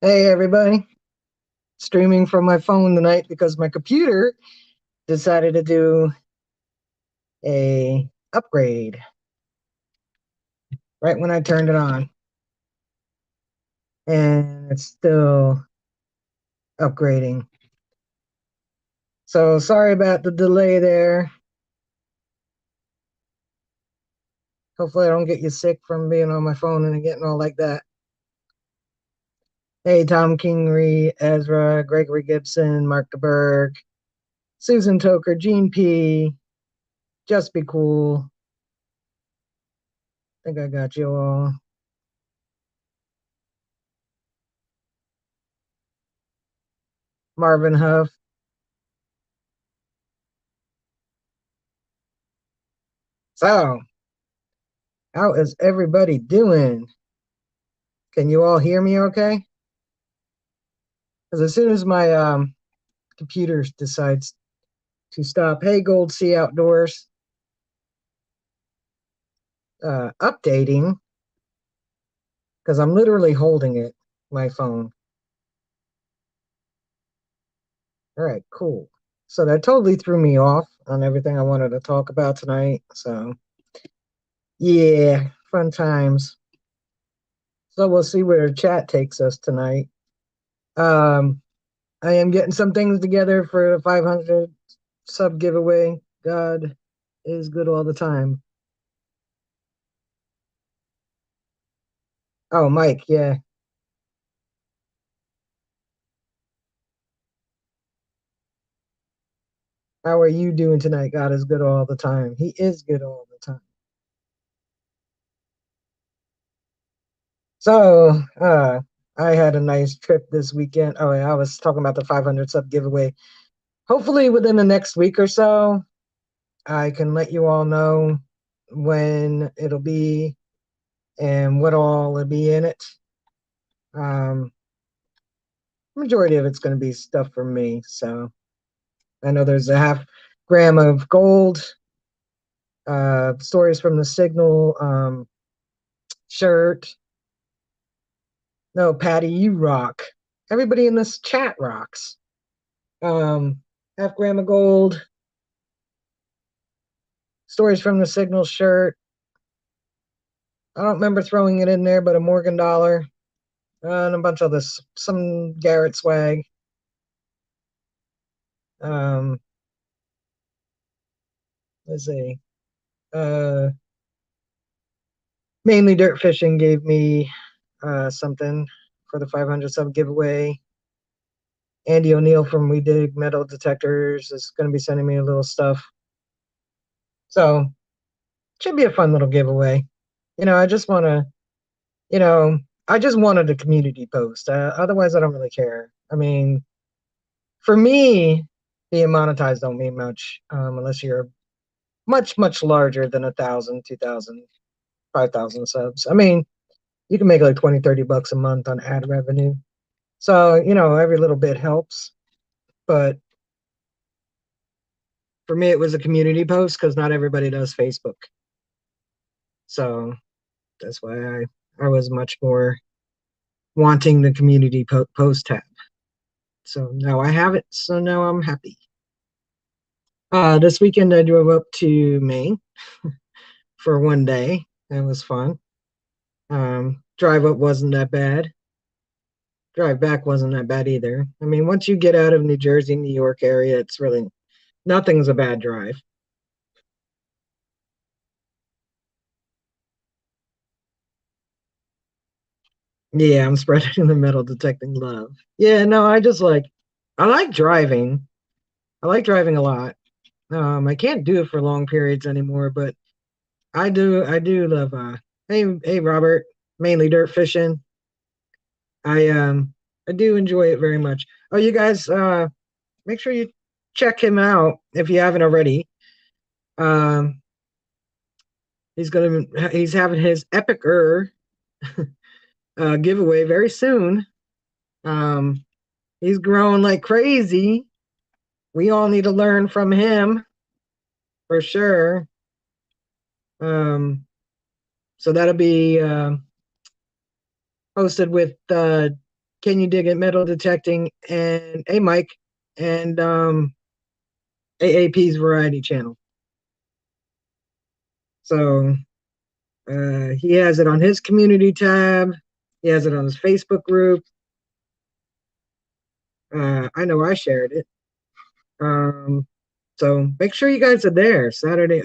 Hey everybody, streaming from my phone tonight because my computer decided to do a upgrade right when I turned it on, and it's still upgrading. So sorry about the delay there. Hopefully I don't get you sick from being on my phone and getting all like that. Hey, Tom Kingery, Ezra, Gregory Gibson, Mark DeBerg, Susan Toker, Gene P, Just Be Cool. I think I got you all. Marvin Huff. So, how is everybody doing? Can you all hear me okay? Because as soon as my computer decides to stop, hey, Gold Sea Outdoors, updating, because I'm literally holding it, my phone. All right, cool. So that totally threw me off on everything I wanted to talk about tonight. So, yeah, fun times. So we'll see where chat takes us tonight. Um, I am getting some things together for the 500 sub giveaway. God is good all the time. Oh, Mike, yeah. How are you doing tonight? God is good all the time. He is good all the time. So, I had a nice trip this weekend. Oh, yeah, I was talking about the 500 sub giveaway. Hopefully, within the next week or so, I can let you all know when it'll be and what all will be in it. Um, Majority of it's going to be stuff from me. So, I know there's a half gram of gold, stories from the Signal shirt. No, Patty, you rock. Everybody in this chat rocks. Um, Half gram of gold, stories from the Signal shirt. I don't remember throwing it in there, but a Morgan dollar and a bunch of this, some Garrett swag. Um, let's see. Uh, Mainly Dirt Fishing gave me something for the 500 sub giveaway. Andy O'Neill from We Dig Metal Detectors is going to be sending me a little stuff. So, should be a fun little giveaway. I just want to you know, I just wanted a community post. Otherwise, I don't really care. I mean, for me, being monetized don't mean much unless you're much, much larger than 1,000, 2,000, 5,000 subs. I mean, you can make like 20, $30 a month on ad revenue. So, every little bit helps. But for me, it was a community post because not everybody does Facebook. So that's why I was much more wanting the community post tab. So now I have it. So now I'm happy. This weekend I drove up to Maine for one day. It was fun. Drive up wasn't that bad. Drive back wasn't that bad either. I mean, once you get out of New Jersey, New York area, it's really nothing's a bad drive. Yeah, I'm spreading the metal detecting love. Yeah, no, I like driving. I like driving a lot. I can't do it for long periods anymore, but I do love hey Robert, mainly dirt fishing. I do enjoy it very much. Oh, you guys, make sure you check him out if you haven't already. Um, he's having his epicer giveaway very soon. Um, he's growing like crazy. We all need to learn from him for sure. Um, so that'll be posted with Can You Dig It Metal Detecting, and Hey Mike, and AAP's Variety Channel. So he has it on his community tab. He has it on his Facebook group. I know I shared it. So make sure you guys are there Saturday.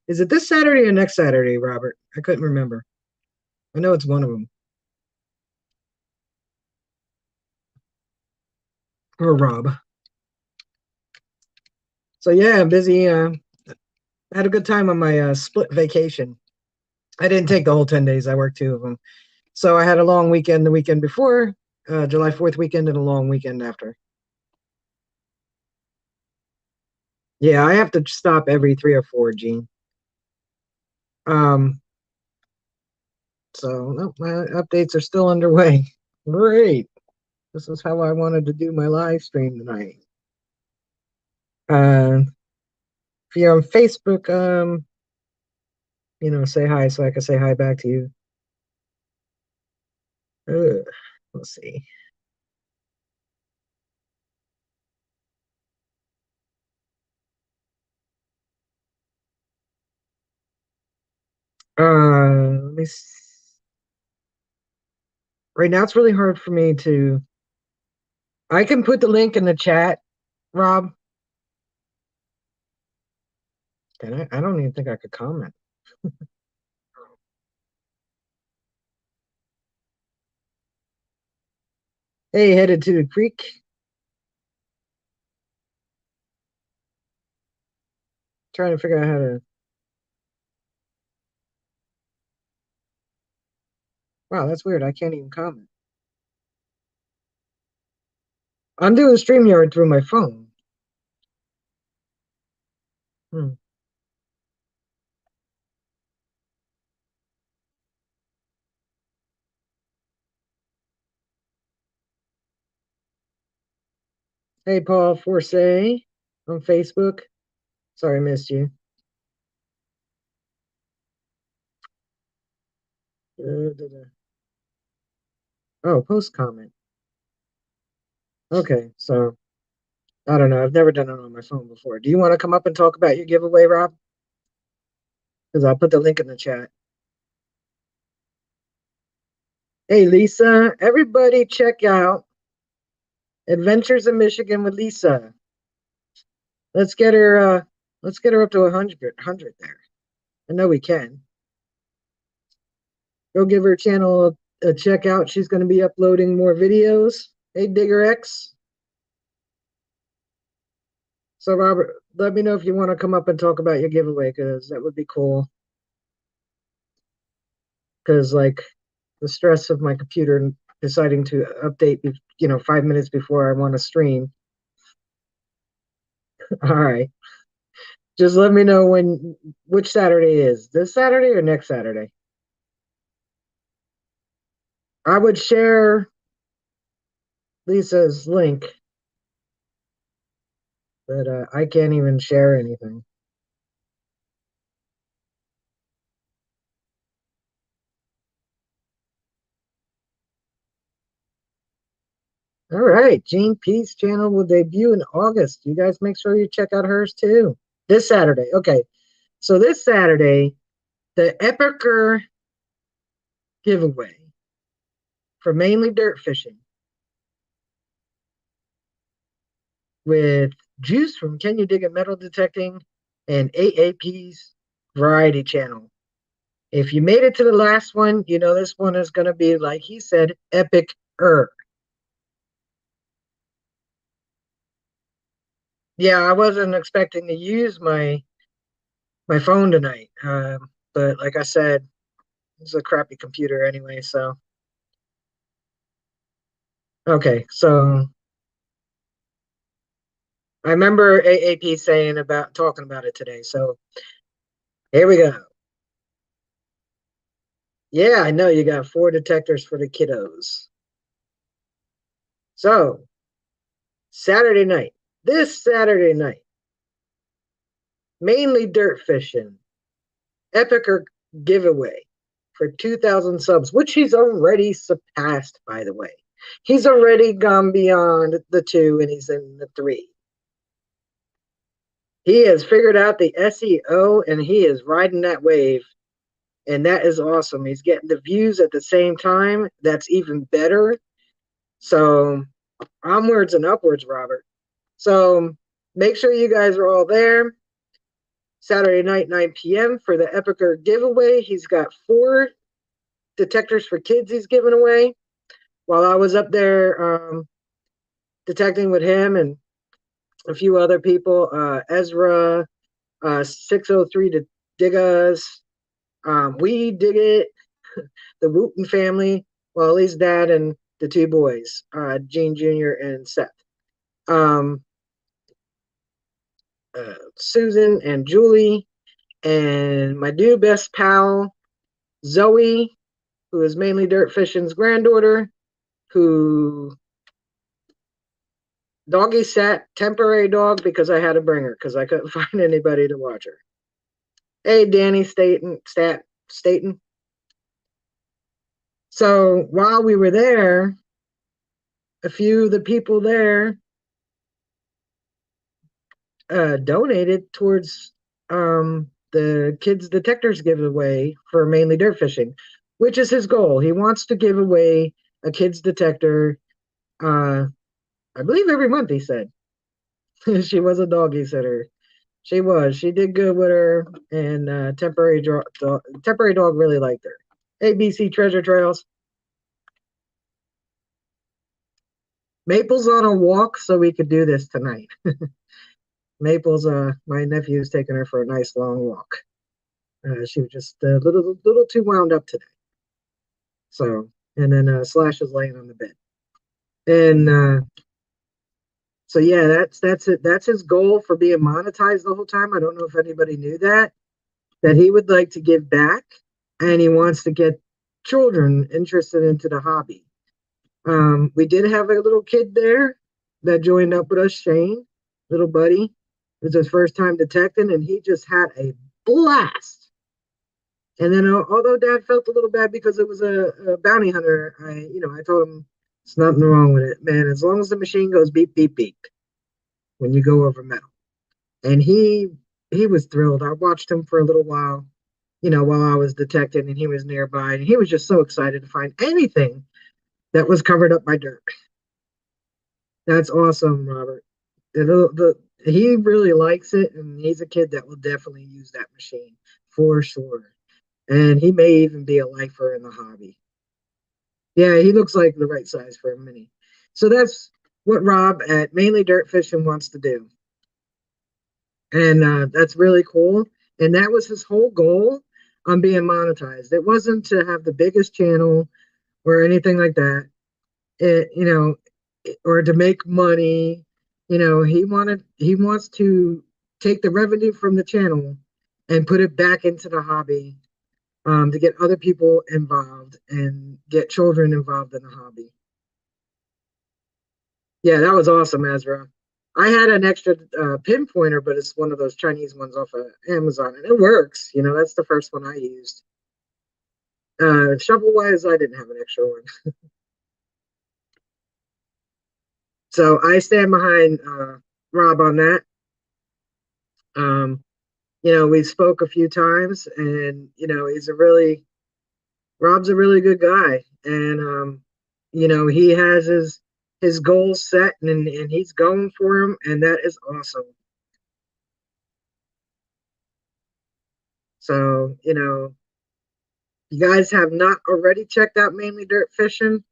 Is it this Saturday or next Saturday, Robert? I couldn't remember. I know it's one of them. Or Rob. So yeah, busy. Had a good time on my split vacation. I didn't take the whole 10 days. I worked 2 of them. So I had a long weekend the weekend before, July 4th weekend, and a long weekend after. Yeah, I have to stop every 3 or 4, Gene. Um, so no, my updates are still underway. Great. This is how I wanted to do my live stream tonight. If you're on Facebook, say hi so I can say hi back to you. Let's see. Let me see. Right now it's really hard for me to. I can put the link in the chat, Rob. Can I? I don't even think I could comment. Hey, headed to the creek. Trying to figure out how to. Wow, that's weird. I can't even comment. I'm doing StreamYard through my phone. Hmm. Hey, Paul Forsay on Facebook. Sorry I missed you. Oh, post comment. Okay, so I don't know. I've never done it on my phone before. Do you want to come up and talk about your giveaway, Rob? Because I'll put the link in the chat. Hey, Lisa, everybody check out Adventures in Michigan with Lisa. Let's get her up to 100 there. I know we can. Go give her channel a check out. She's going to be uploading more videos. Hey, Digger X. So, Robert, let me know if you want to come up and talk about your giveaway, because that would be cool. Because, like, the stress of my computer deciding to update, 5 minutes before I want to stream. All right. Just let me know which Saturday is. This Saturday or next Saturday? I would share Lisa's link, but I can't even share anything. All right, Gene P's channel will debut in August. You guys make sure you check out hers too. This Saturday. Okay. So this Saturday, the Epicer giveaway for mainly dirt fishing with Juice from Can You Dig It Metal Detecting and AAP's Variety Channel. If you made it to the last one, you know this one is going to be, like he said, epic-er. Yeah, I wasn't expecting to use my phone tonight, but like I said, it's a crappy computer anyway. So okay, so I remember AAP saying about talking about it today. So here we go. Yeah, I know you got 4 detectors for the kiddos. So Saturday night, this Saturday night, mainly dirt fishing, Epicer giveaway for 2,000 subs, which he's already surpassed, by the way. He's already gone beyond the 2 and he's in the 3. He has figured out the SEO and he is riding that wave. And that is awesome. He's getting the views at the same time. That's even better. So onwards and upwards, Robert. So make sure you guys are all there. Saturday night, 9 p.m. for the Epicer giveaway. He's got 4 detectors for kids he's giving away. While I was up there detecting with him and a few other people, Ezra, 603 to dig us. We dig it, the Wooten family, well, at least Dad and the 2 boys, Gene Jr. and Seth. Susan and Julie, and my new best pal, Zoe, who is mainly Dirt Fishing's granddaughter, who doggy sat, temporary dog, because I had to bring her because I couldn't find anybody to watch her. Hey, Danny Staten. So while we were there, a few of the people there donated towards the kids detectors giveaway for mainly dirt fishing, which is his goal. He wants to give away a kids detector, I believe every month, he said. She was a doggy sitter. She was. She did good with her, and temporary dog really liked her. ABC Treasure Trails. Maple's on a walk, so we could do this tonight. Maple's, my nephew's taking her for a nice long walk. She was just a little too wound up today. So, and then Slash is laying on the bed, and so yeah, that's it. That's his goal for being monetized the whole time. I don't know if anybody knew that he would like to give back, and he wants to get children interested into the hobby. We did have a little kid there that joined up with us, Shane, little buddy. It was his first time detecting, and he just had a blast. And then, although Dad felt a little bad because it was a bounty hunter, I told him there's nothing wrong with it, man. As long as the machine goes beep beep beep when you go over metal, and he was thrilled. I watched him for a little while, while I was detecting, and he was nearby, and he was just so excited to find anything that was covered up by dirt. That's awesome, Robert. He really likes it, and he's a kid that will definitely use that machine for sure. And he may even be a lifer in the hobby. Yeah, he looks like the right size for a mini. So that's what Rob at Mainly Dirt Fishing wants to do. And that's really cool. And that was his whole goal on being monetized. It wasn't to have the biggest channel or anything like that. Or to make money. He wants to take the revenue from the channel and put it back into the hobby, to get other people involved and get children involved in the hobby. Yeah, that was awesome, Ezra. I had an extra pinpointer, but it's one of those Chinese ones off of Amazon, and it works. That's the first one I used. Shovel wise, I didn't have an extra one. So I stand behind Rob on that. We spoke a few times, and Rob's a really good guy, and he has his goals set, and he's going for him, and that is awesome. So you guys have not already checked out Mainly Dirt Fishing,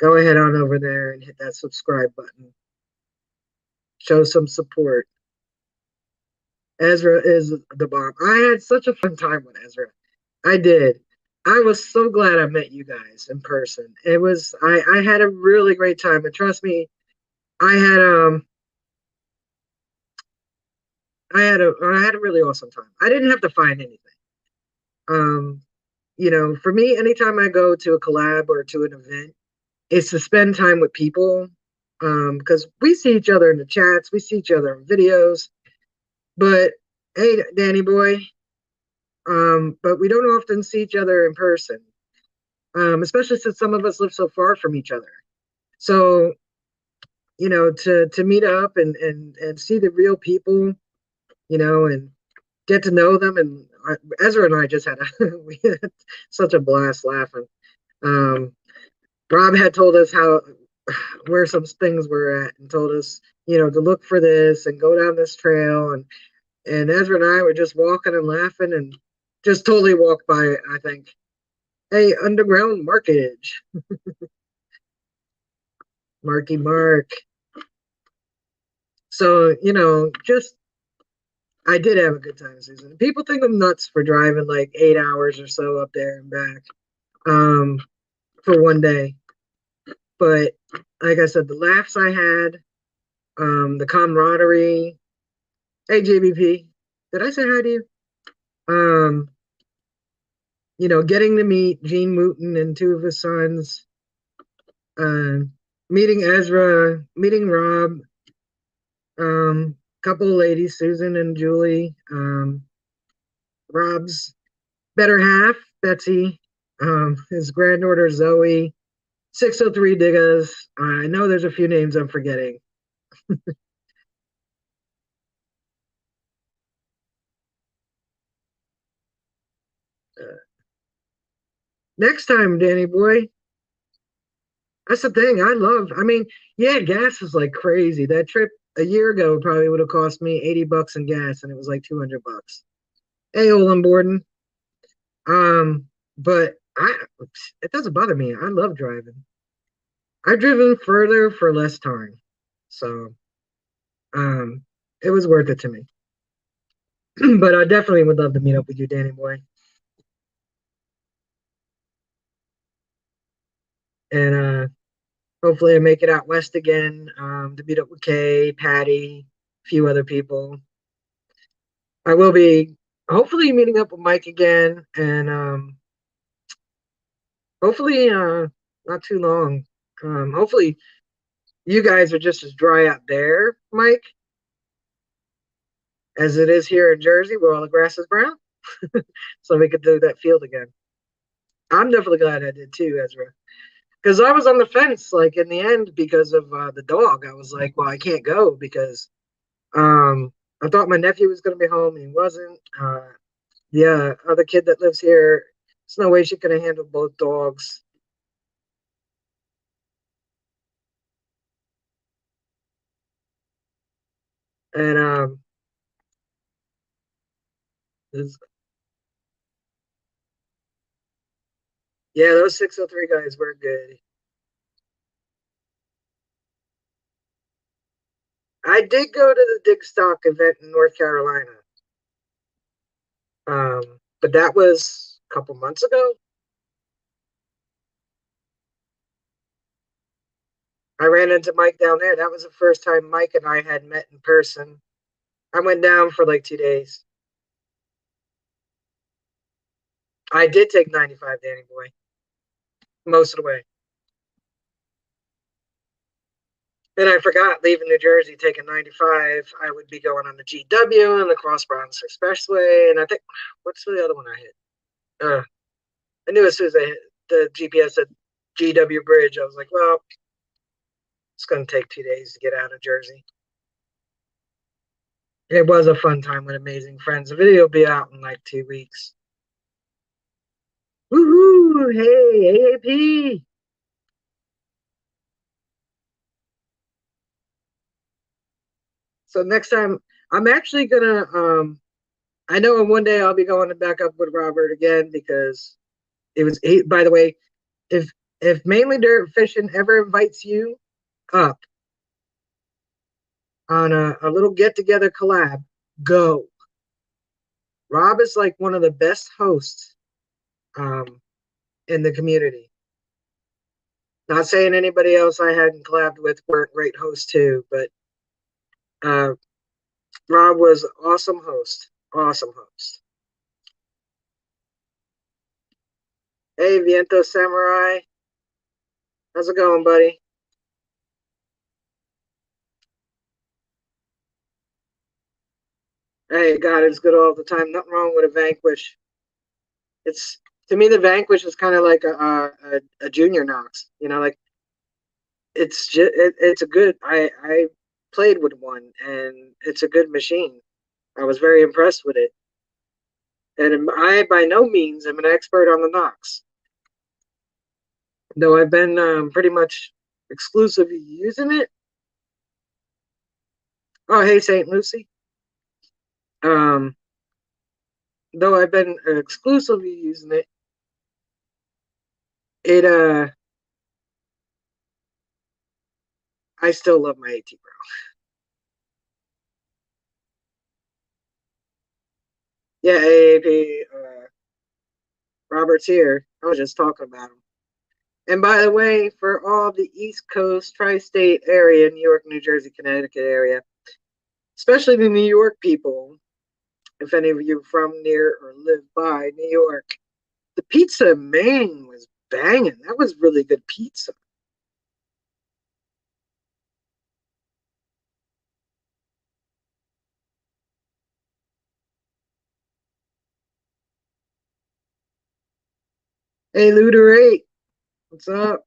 go ahead on over there and hit that subscribe button. Show some support. Ezra is the bomb. I had such a fun time with Ezra. I did. I was so glad I met you guys in person. I had a really great time, and trust me, I had I had a really awesome time. I didn't have to find anything. Um, for me, anytime I go to a collab or to an event, it's to spend time with people. Because we see each other in the chats, we see each other in videos, but hey, Danny boy, but we don't often see each other in person. especially since some of us live so far from each other. So, to meet up and see the real people, and get to know them. And Ezra and I just had we had such a blast laughing. Um, Rob had told us how where some things were at and told us, to look for this and go down this trail. And Ezra and I were just walking and laughing and just totally walked by it. I think, hey, underground marketage, Marky Mark. So, just I did have a good time, Susan. People think I'm nuts for driving like 8 hours or so up there and back, um, for one day. But like I said, the laughs I had, the camaraderie. Hey, JBP, did I say hi to you? Um, getting to meet Gene Wooten and two of his sons, uh, meeting Ezra, meeting Rob, couple of ladies, Susan and Julie, Rob's better half, Betsy, his granddaughter Zoe, 603 Diggas. I know there's a few names I'm forgetting. Uh, Next time, Danny boy, that's the thing. I mean, yeah, gas is like crazy. That trip a year ago probably would have cost me 80 bucks in gas and it was like 200 bucks. Hey, Olin Borden. But it doesn't bother me. I love driving. I've driven further for less time. So, um, it was worth it to me. But I definitely would love to meet up with you, Danny boy. And hopefully I make it out west again, to meet up with Kay, Patty, a few other people. I will be hopefully meeting up with Mike again, and hopefully not too long. Hopefully you guys are just as dry out there, Mike, as it is here in Jersey where all the grass is brown. So we could do that field again. I'm definitely glad I did too, Ezra. Because I was on the fence, like in the end, because of the dog. I was like, well, I can't go because um, I thought my nephew was going to be home and he wasn't. The other kid that lives here, there's no way she could have handled both dogs. And this- yeah, those 603 guys were good. I did go to the Dig Stock event in North Carolina, but that was a couple months ago. I ran into Mike down there. That was the first time Mike and I had met in person. I went down for like 2 days. I did take 95, Danny boy, most of the way. And I forgot leaving New Jersey, taking 95, I would be going on the GW and the Cross Bronx Expressway. And I think, what's the other one I hit? I knew as soon as I hit the GPS at GW Bridge, I was like, well, it's going to take 2 days to get out of Jersey. It was a fun time with amazing friends. The video will be out in like 2 weeks. Woohoo! Hey, AAP! So next time, I'm actually gonna. I know one day I'll be going to back up with Robert again because it was. By the way, if mainly dirt fishing ever invites you up on a little get together collab, go. Rob is like one of the best hosts, um, in the community. Not saying anybody else I hadn't collabed with weren't great hosts too, but uh, Rob was awesome host. Awesome host. Hey, Viento Samurai, how's it going, buddy? Hey, God is good all the time. Nothing wrong with a vanquish. It's To me, the Vanquish is kind of like a junior Knox. Like it's a good. I played with one, and it's a good machine. I was very impressed with it, and I by no means am an expert on the Knox, though I've been pretty much exclusively using it. Oh, hey, Saint Lucy. Um, though I've been exclusively using it, it I still love my AT Pro. Yeah, AAP. Robert's here. I was just talking about him. And by the way, for all the East Coast, tri-state area, New York, New Jersey, Connecticut area, especially the New York people, if any of you from near or live by New York, the pizza in Maine was banging. That was really good pizza. Hey, Looter 8, what's up?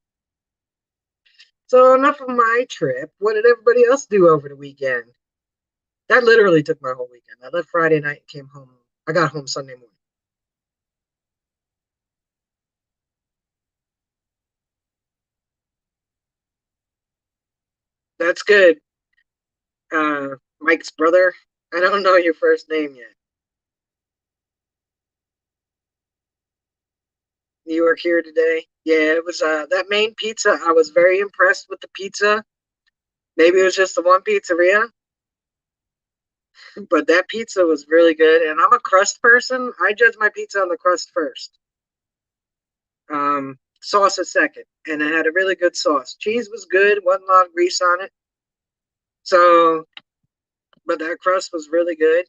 So enough of my trip. What did everybody else do over the weekend? That literally took my whole weekend. I left Friday night, came home. I got home Sunday morning. That's good. Mike's brother. I don't know your first name yet. You were here today. Yeah, it was that main pizza. I was very impressed with the pizza. Maybe it was just the one pizzeria, but that pizza was really good. And I'm a crust person. I judge my pizza on the crust first. Sauce a second, and it had a really good sauce. Cheese was good. Wasn't a lot of grease on it. So, but that crust was really good.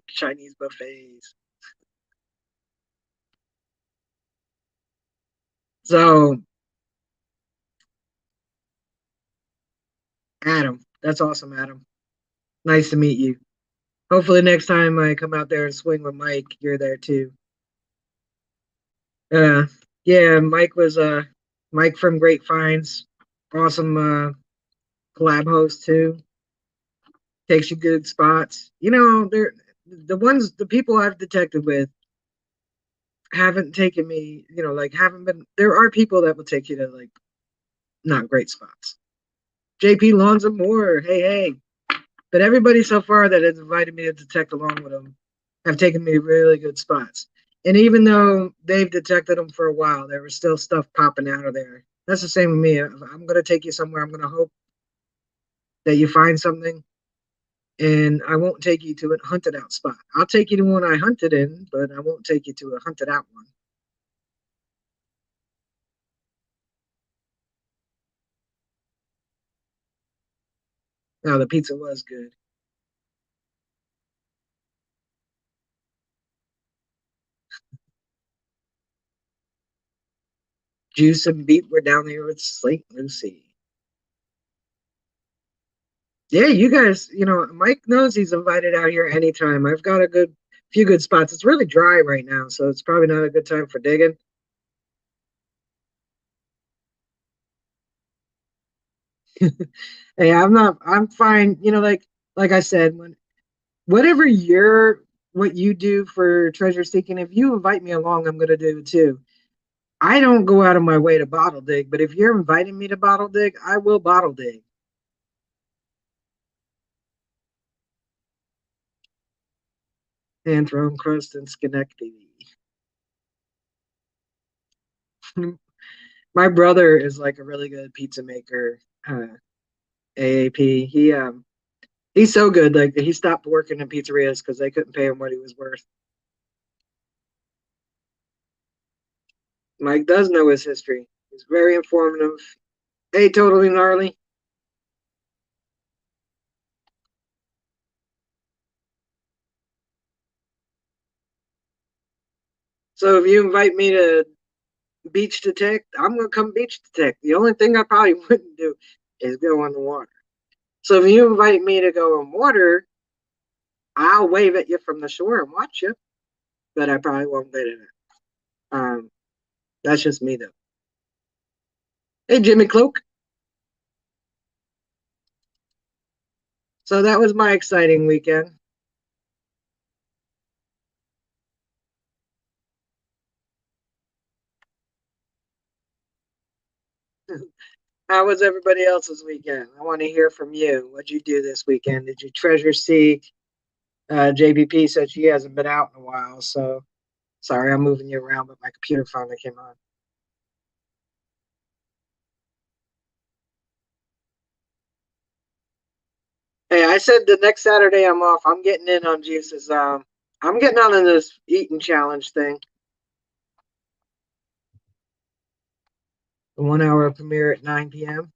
Chinese buffets. So, Adam, that's awesome, Adam. Nice to meet you. Hopefully, next time I come out there and swing with Mike, you're there too. Uh, yeah, Mike from Great Finds, awesome collab host too. Takes you good spots. They're the people I've detected with haven't taken me. Like haven't been. There are people that will take you to like not great spots. JP Lawns and more. Hey, hey. But everybody so far that has invited me to detect along with them have taken me really good spots. And even though they've detected them for a while, there was still stuff popping out of there. That's the same with me. If I'm going to take you somewhere. I'm going to hope that you find something, and I won't take you to a hunted out spot. I'll take you to one I hunted in, but I won't take you to a hunted out one. Now, the pizza was good. Juice and Beat were down there with Slate Lucy. Yeah, you guys, Mike knows he's invited out here anytime. I've got a few good spots. It's really dry right now, so it's probably not a good time for digging. Hey, I'm fine. Like I said, whatever what you do for treasure seeking, if you invite me along, I'm gonna do it too. I don't go out of my way to bottle dig, but if you're inviting me to bottle dig, I will bottle dig. And throne crust and Schenectady. My brother is like a really good pizza maker. AAP. He's so good. Like he stopped working in pizzerias because they couldn't pay him what he was worth. Mike does know his history. He's very informative. Hey, totally gnarly. So if you invite me to beach detect, I'm gonna come beach detect. The only thing I probably wouldn't do is go in the water. So if you invite me to go in water, I'll wave at you from the shore and watch you, but I probably won't get in it. Um, that's just me though. Hey, Jimmy Cloak. So that was my exciting weekend. How was everybody else's weekend? I want to hear from you. What'd you do this weekend? Did you treasure seek? JBP said she hasn't been out in a while, so sorry I'm moving you around, but my computer finally came on. Hey, I said the next Saturday I'm off. I'm getting in on Jesus. I'm getting on in this eating challenge thing. The 1 hour premiere at 9 p.m.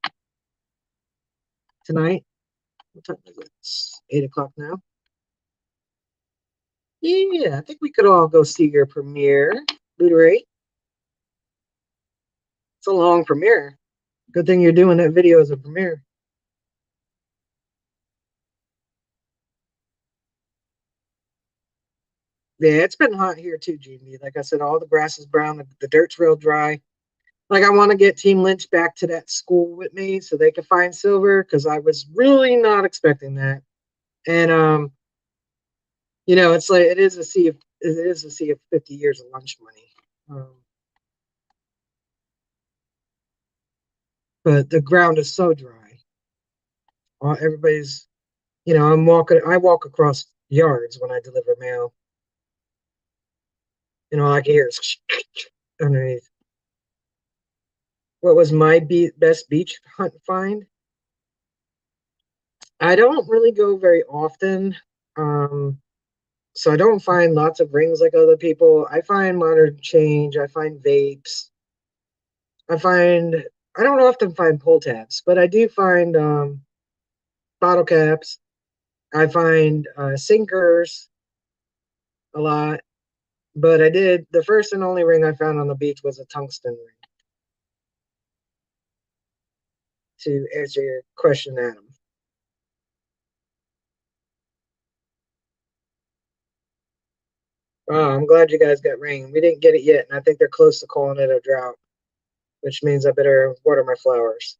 tonight. What time is it? It's 8 o'clock now. Yeah, I think we could all go see your premiere, Blu-ray. It's a long premiere. Good thing you're doing that video as a premiere. Yeah, it's been hot here too, GB. Like I said, all the grass is brown, the dirt's real dry. Like I want to get Team Lynch back to that school with me so they can find silver because I was really not expecting that. And it's like it is a sea of 50 years of lunch money. But the ground is so dry. Everybody's, I walk across yards when I deliver mail. I can hear underneath. What was my best beach hunt find? I don't really go very often. Um, so I don't find lots of rings like other people. I find modern change. I find vapes. I find I don't often find pull tabs, but I do find bottle caps. I find sinkers a lot. But I did the first and only ring I found on the beach was a tungsten ring. To answer your question, Adam. Oh, I'm glad you guys got rain. We didn't get it yet, and I think they're close to calling it a drought, which means I better water my flowers.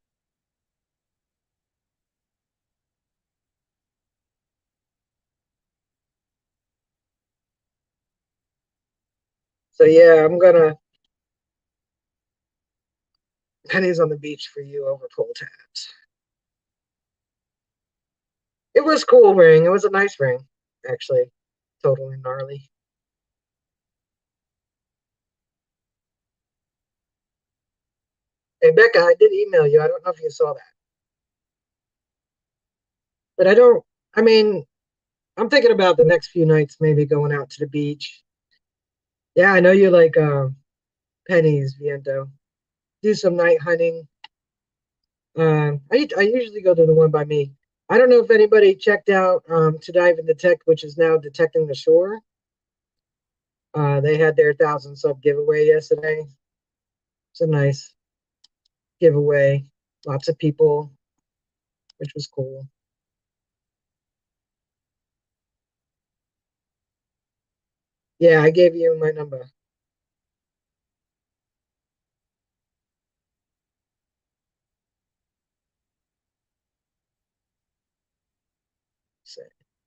So yeah, I'm gonna pennies on the beach for you over pull tabs. It was cool ring. It was a nice ring, actually. Totally gnarly. Hey Becca, I did email you. I don't know if you saw that, but I don't. I mean, I'm thinking about the next few nights, maybe going out to the beach. Yeah, I know you like pennies, Viento. Do some night hunting. I usually go to the one by me. I don't know if anybody checked out To Dive and Detect, which is now Detecting the Shore. They had their 1,000 sub giveaway yesterday. It's a nice giveaway. Lots of people, which was cool. Yeah, I gave you my number. So,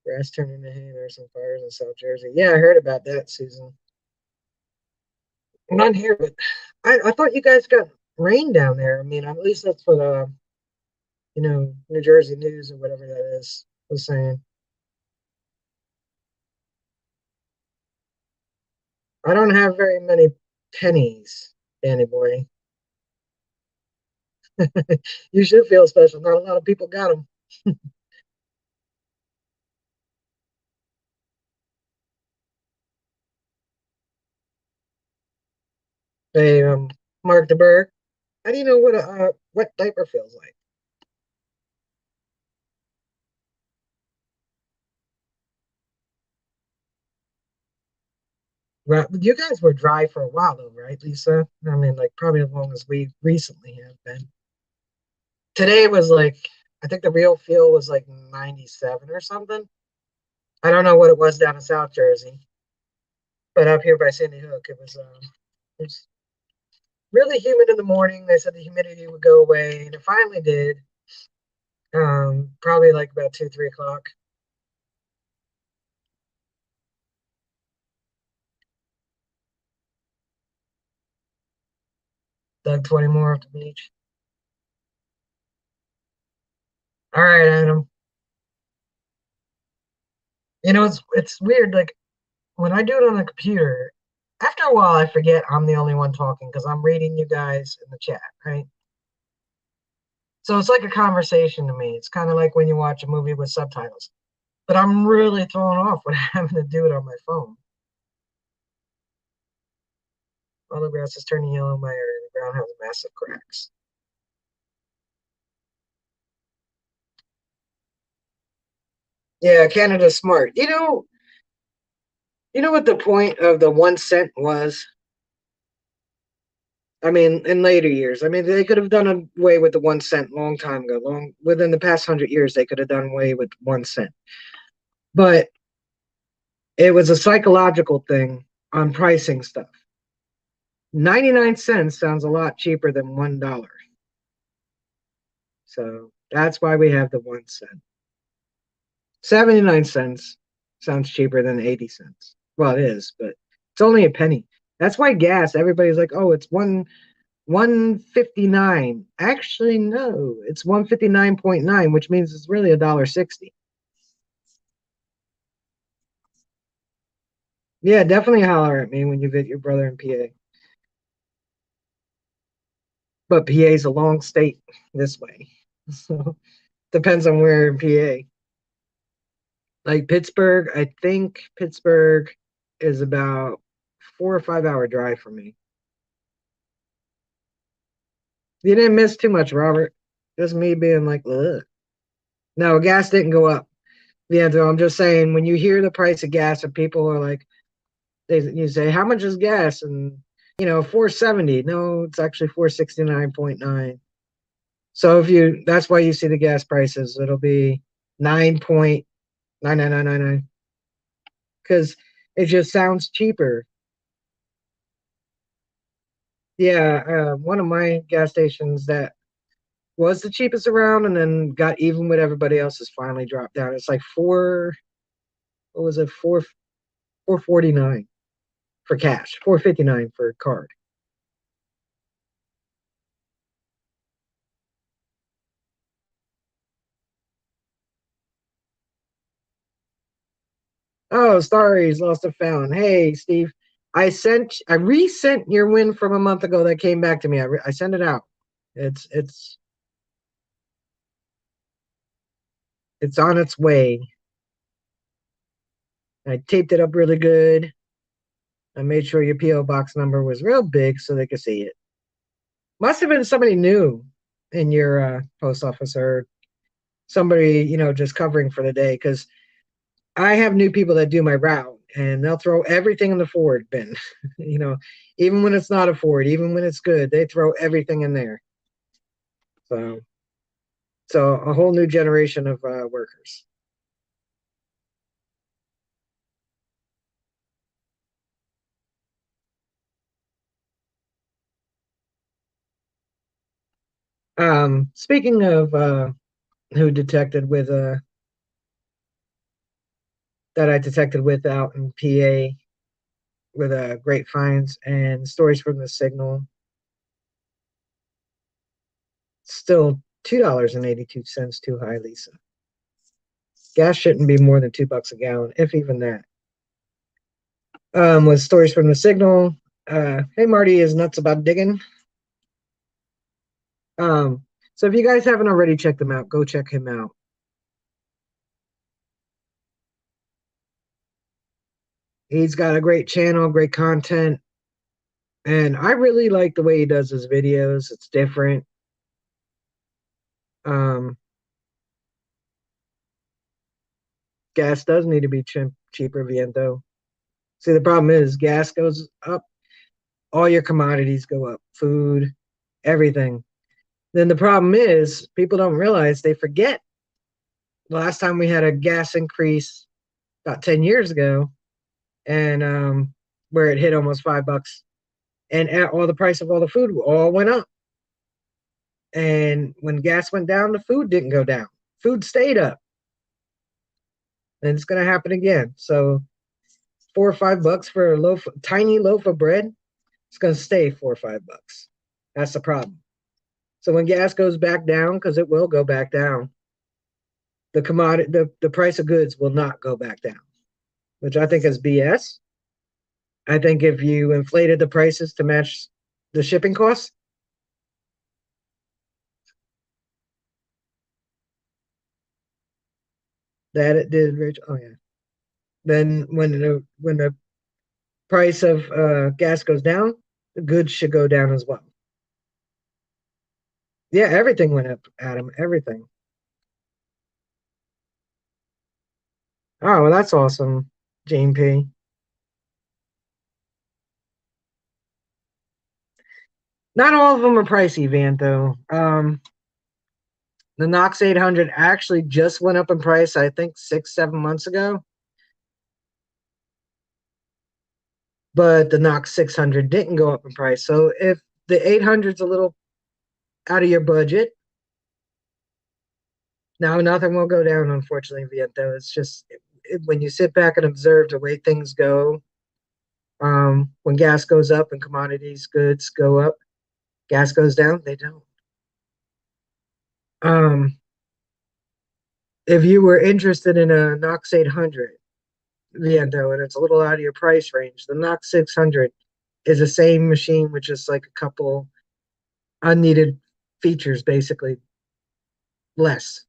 grass turning to hay. There's some fires in South Jersey. Yeah, I heard about that, Susan. Not here, but I thought you guys got rain down there. I mean, at least that's what New Jersey News or whatever that is was saying. I don't have very many pennies, Danny boy. You should feel special. Not a lot of people got them. Hey, Mark DeBerg, how do you know what a wet diaper feels like? Right. You guys were dry for a while though, right, Lisa? I mean, like probably as long as we recently have been. Today was like, I think the real feel was like 97 or something. I don't know what it was down in South Jersey, but up here by Sandy Hook, it was really humid in the morning. They said the humidity would go away, and it finally did. Probably like about 2, 3 o'clock. Dug 20 more off the beach. All right, Adam. It's weird. Like when I do it on the computer, after a while, I forget I'm the only one talking because I'm reading you guys in the chat, right? So it's like a conversation to me. It's kind of like when you watch a movie with subtitles. But I'm really thrown off when having to do it on my phone. All the grass is turning yellow in my area. The ground has massive cracks. Yeah, Canada's smart. You know what the point of the 1 cent was? I mean, in later years, I mean, they could have done away with the 1 cent long time ago. Long within the past 100 years, they could have done away with 1 cent. But it was a psychological thing on pricing stuff. 99 cents sounds a lot cheaper than $1. So that's why we have the 1 cent. 79 cents sounds cheaper than 80 cents. Well, it is, but it's only a penny. That's why gas, everybody's like, oh, it's 159. Actually, no, it's 159.9, which means it's really $1.60. Yeah, definitely holler at me when you visit your brother in PA. But PA is a long state this way. So depends on where in PA. Like Pittsburgh, I think Pittsburgh is about 4 or 5 hour drive for me. You didn't miss too much, Robert. Just me being like, ugh. No, gas didn't go up. Yeah, so I'm just saying when you hear the price of gas and people are like, you say, how much is gas? And 470. No, it's actually 469.9. So that's why you see the gas prices. It'll be 9.99999 because it just sounds cheaper. Yeah, one of my gas stations that was the cheapest around and then got even with everybody else has finally dropped down. It's like what was it, 449 for cash, 459 for card. Oh, sorry, lost and found. Hey, Steve, I resent your win from a month ago that came back to me. I sent it out. It's it's on its way. I taped it up really good. I made sure your PO box number was real big so they could see it. Must have been somebody new in your post office or somebody just covering for the day because I have new people that do my route and they'll throw everything in the forward bin. you know, even when it's not a forward, even when it's good, they throw everything in there. So, so a whole new generation of workers. Speaking of who detected with that I detected with out in PA with great finds and stories from the signal, still $2.82 too high, Lisa. Gas shouldn't be more than $2 a gallon, if even that. With stories from the signal. Hey, Marty is nuts about digging. So if you guys haven't already checked him out, go check him out. He's got a great channel, great content, and I really like the way he does his videos. It's different. Um, Gas does need to be cheaper, Viento. See, the problem is gas goes up, all your commodities go up, food, everything. Then the problem is people don't realize, they forget the last time we had a gas increase about 10 years ago, and where it hit almost $5, and all the price of all the food all went up. And when gas went down, the food didn't go down. Food stayed up, and it's going to happen again. So $4 or $5 for a tiny loaf of bread, it's going to stay $4 or $5. That's the problem. So when gas goes back down, because it will go back down, the commodity, the price of goods will not go back down, which I think is BS. I think if you inflated the prices to match the shipping costs, that it did, Rich. Oh yeah. Then when the price of gas goes down, the goods should go down as well. Yeah, everything went up, Adam. Everything. Oh, well, that's awesome, Jane P. Not all of them are pricey, Van, though. The Knox 800 actually just went up in price, I think 6, 7 months ago. But the Knox 600 didn't go up in price. So if the 800's a little out of your budget, now nothing will go down, unfortunately, Viento. It's just when you sit back and observe the way things go, when gas goes up and commodities, goods go up, gas goes down, they don't. Um, if you were interested in a Knox 800, Viento, and it's a little out of your price range, the Knox 600 is the same machine with just like a couple unneeded features, basically less.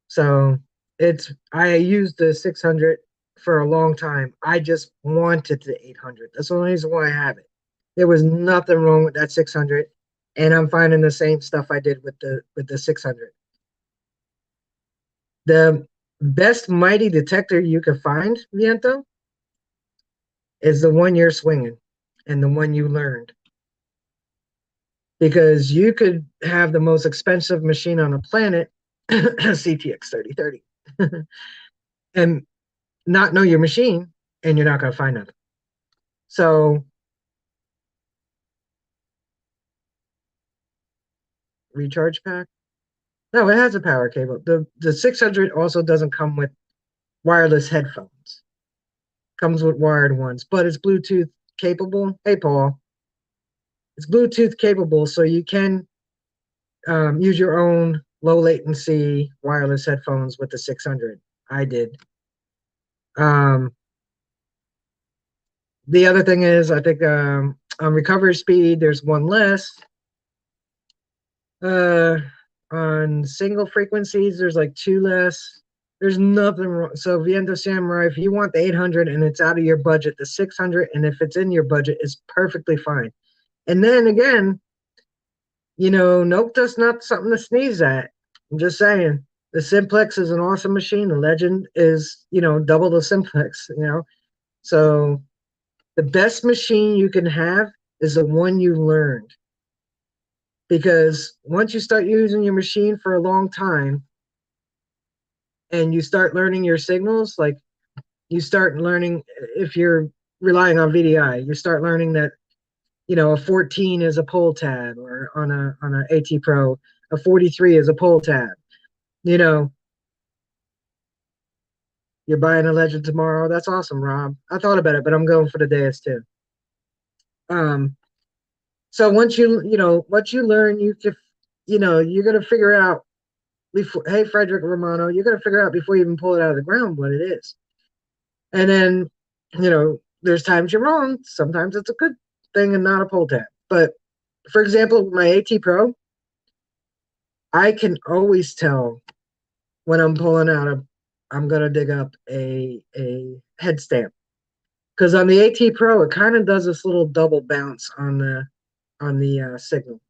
So I used the 600 for a long time. I just wanted the 800. That's the only reason why I have it. There was nothing wrong with that 600, and I'm finding the same stuff I did with the 600. The best mighty detector you can find, Viento, is the one you're swinging and the one you learned. Because you could have the most expensive machine on the planet, CTX 3030, and not know your machine, and you're not going to find nothing. So, recharge pack? No, it has a power cable. The 600 also doesn't come with wireless headphones. Comes with wired ones, but it's Bluetooth capable. Hey, Paul, it's Bluetooth capable, so you can use your own low latency wireless headphones with the 600. I did. Um, the other thing is, I think on recovery speed, there's one less. Uh, on single frequencies, there's like two less. There's nothing wrong. So Viento Samurai, if you want the 800 and it's out of your budget, the 600, and if it's in your budget, is perfectly fine. And then again, nope, that's not something to sneeze at. I'm just saying. The Simplex is an awesome machine. The Legend is, double the Simplex. So the best machine you can have is the one you learned. Because once you start using your machine for a long time and you start learning your signals, like you start learning, if you're relying on VDI, you start learning that, a 14 is a pull tab, or on a AT Pro, a 43 is a pull tab. You know, you're buying a Legend tomorrow. That's awesome, Rob. I thought about it, but I'm going for the Deus too. So once you learn, you're gonna figure out before. Hey, Frederick Romano, you're gonna figure out before you even pull it out of the ground what it is. And then, there's times you're wrong. Sometimes it's a good thing and not a pull tab. But for example, my AT Pro, I can always tell when I'm pulling out I'm gonna dig up a head stamp, because on the AT Pro it kind of does this little double bounce on the signal.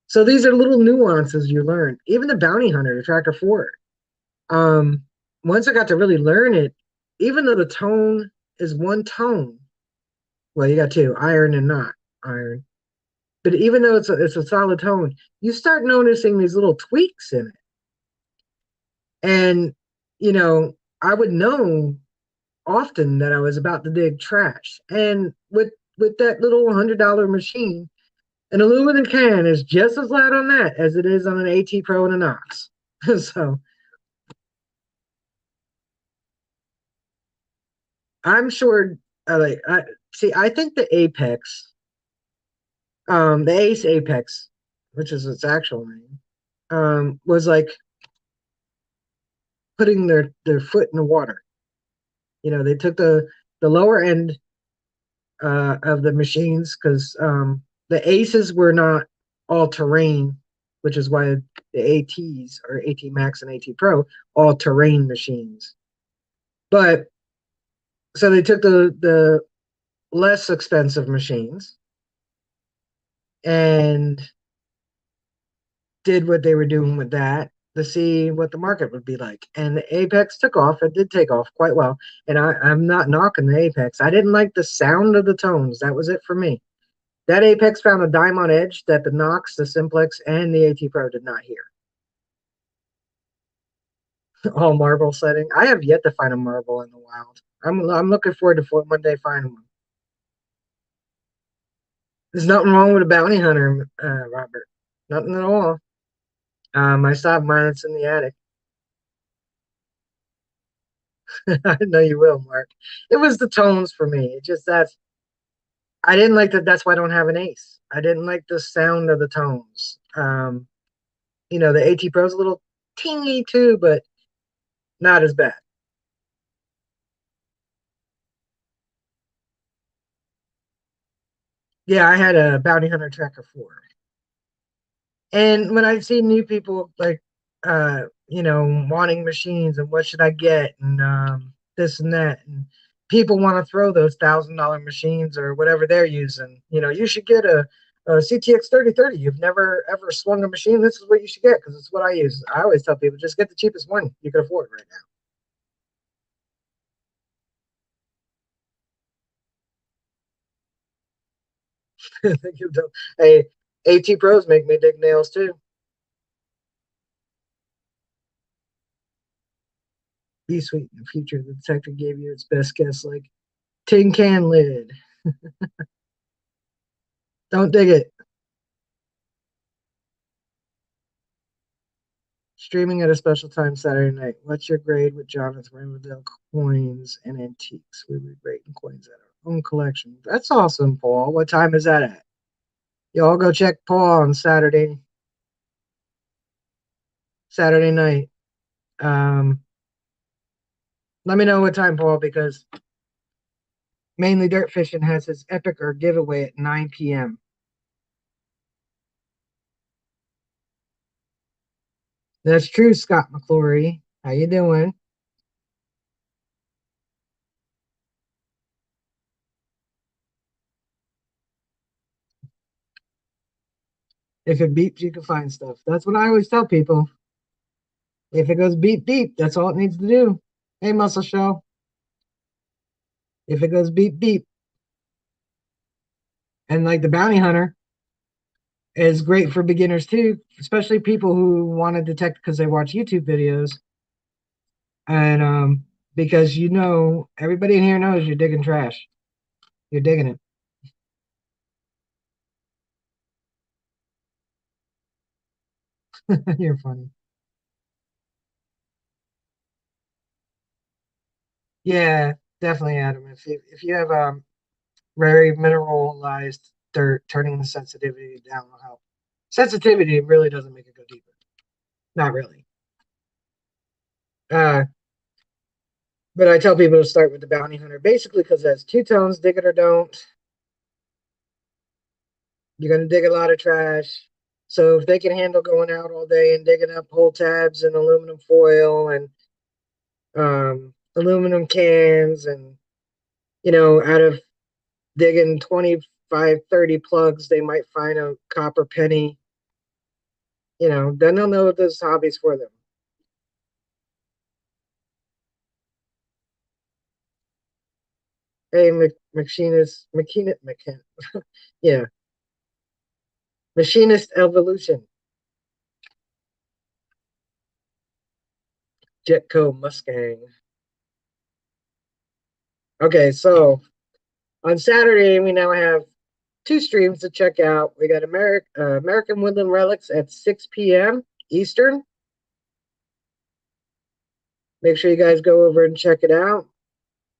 So these are little nuances you learn. Even the Bounty Hunter, the Tracker 4. Once I got to really learn it, even though the tone is one tone. Well, you got two, iron and not iron. But even though it's a solid tone, you start noticing these little tweaks in it. And you know, I would know often that I was about to dig trash. And with that little $100 machine, an aluminum can is just as loud on that as it is on an AT Pro and a Knox. So I'm sure. I think the Apex, the Ace Apex, which is its actual name, was like putting their foot in the water. You know, they took the lower end of the machines because the Aces were not all terrain, which is why the ATs or AT Max and AT Pro all terrain machines. But so they took the less expensive machines and did what they were doing with that to see what the market would be like. And the Apex took off. It did take off quite well. And I'm not knocking the Apex. I didn't like the sound of the tones. That was it for me. That Apex found a diamond edge that the Knox, the Simplex, and the AT Pro did not hear. All marble setting. I have yet to find a marble in the wild. I'm looking forward to one day finding one. There's nothing wrong with a bounty hunter, Robert. Nothing at all. I still have mine. It's in the attic. I know you will, Mark. It was the tones for me. It just that's I didn't like that. That's why I don't have an ace. I didn't like the sound of the tones. You know, the AT Pro's a little tingy too, but not as bad. Yeah, I had a Bounty Hunter Tracker 4. And when I see new people like wanting machines and what should I get and this and that and people want to throw those $1,000 machines or whatever they're using, you should get a CTX 3030. You've never ever swung a machine. This is what you should get because it's what I use. I always tell people just get the cheapest one you can afford right now. Hey, AT Pros make me dig nails too. Be sweet in the future. The detector gave you its best guess, like tin can lid. Don't dig it. Streaming at a special time Saturday night. What's your grade with Jonathan Riverdale coins and antiques? We were grading coins at our own collection. That's awesome, Paul. What time is that at? Y'all go check Paul on Saturday night. Um, Let me know what time, Paul, because mainly Dirt Fishing has his epic or giveaway at 9 p.m. That's true, Scott McClory. How you doing? If it beeps, you can find stuff. That's what I always tell people. If it goes beep beep, that's all it needs to do. Hey, Muscle Show. If it goes beep beep, and like the bounty hunter is great for beginners too, especially people who want to detect because they watch YouTube videos. And because everybody in here knows you're digging trash. You're digging it. You're funny. Yeah, definitely, Adam. If you have very mineralized dirt, turning the sensitivity down will help. Sensitivity really doesn't make it go deeper. Not really. Uh, but I tell people to start with the bounty hunter basically because that's two tones, dig it or don't. You're gonna dig a lot of trash. So if they can handle going out all day and digging up pull tabs and aluminum foil and aluminum cans and out of digging 25, 30 plugs, they might find a copper penny. Then they'll know this hobby's for them. Hey, yeah, Machinist Evolution, Jetco Mustang. Okay, so on Saturday we now have two streams to check out. We got American Woodland Relics at 6 p.m. Eastern. Make sure you guys go over and check it out.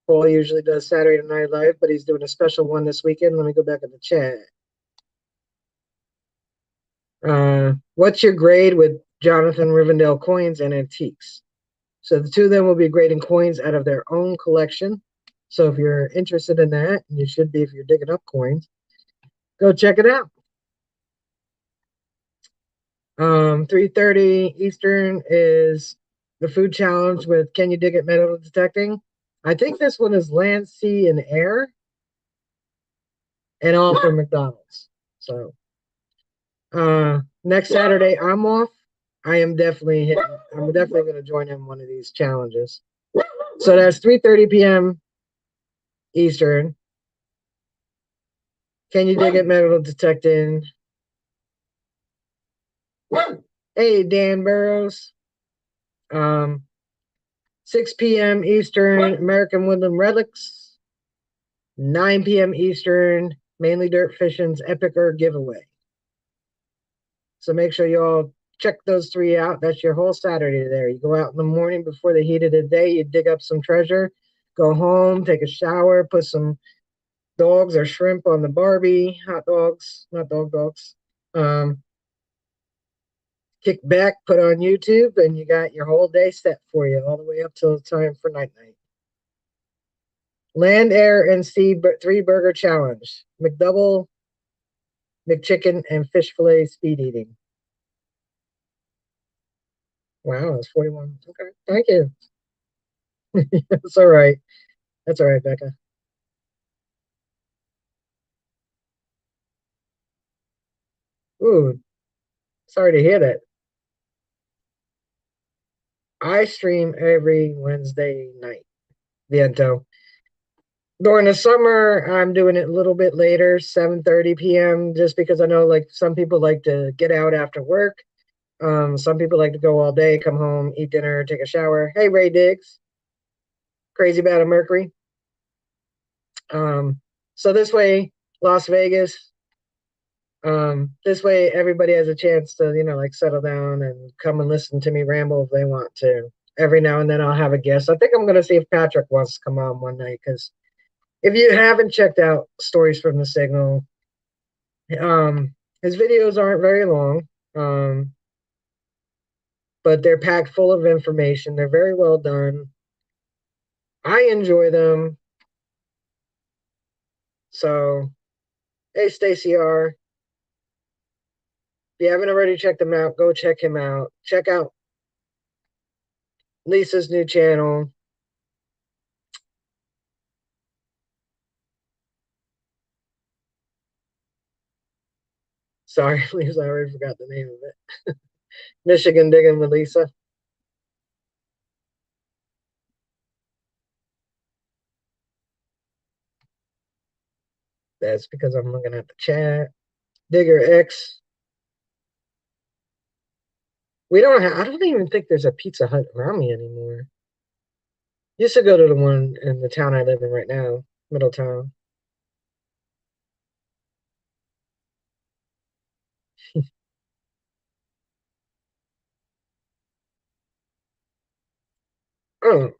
Paul usually does Saturday Night Live, but he's doing a special one this weekend. Let me go back in the chat. What's your grade with Jonathan Rivendell coins and antiques? So the two of them will be grading coins out of their own collection. So if you're interested in that, and you should be if you're digging up coins, go check it out. 3:30 Eastern is the food challenge with Can You Dig It Metal Detecting. I think this one is land, sea, and air, and all from McDonald's. So next Saturday I'm off. I'm definitely going to join in one of these challenges. So that's 3:30 p.m. Eastern. Can you dig it metal detecting? Hey, Dan Burrows. 6 p.m. Eastern, American Woodland Relics. 9 p.m. Eastern, Mainly Dirt Fishing's Epic Earth giveaway. So make sure you all check those three out. That's your whole Saturday there. You go out in the morning before the heat of the day, you dig up some treasure, go home, take a shower, put some dogs or shrimp on the Barbie, hot dogs, not dogs. Kick back, put on YouTube, and you got your whole day set for you all the way up till time for night. Land, air, and sea three burger challenge. McDouble, McChicken, and fish fillet speed eating. Wow, that's 41. Okay, thank you. That's all right. That's all right, Becca. Ooh, sorry to hear that. I stream every Wednesday night. Viento. During the summer, I'm doing it a little bit later, 7:30 p.m. Just because I know like some people like to get out after work. Some people like to go all day, come home, eat dinner, take a shower. Hey, Ray Diggs, crazy about a Mercury. So this way, Las Vegas. This way, everybody has a chance to, like settle down and come and listen to me ramble if they want to. Every now and then, I'll have a guest. I think I'm gonna see if Patrick wants to come on one night because if you haven't checked out Stories from the Signal, his videos aren't very long, but they're packed full of information. They're very well done. I enjoy them. So, hey, Stacy R. If you haven't already checked him out, go check him out. Check out Lisa's new channel. Sorry, Lisa, I already forgot the name of it. Michigan Digging with Lisa. That's because I'm looking at the chat. Digger X. I don't even think there's a Pizza Hut around me anymore. Used to go to the one in the town I live in right now, Middletown. Oh,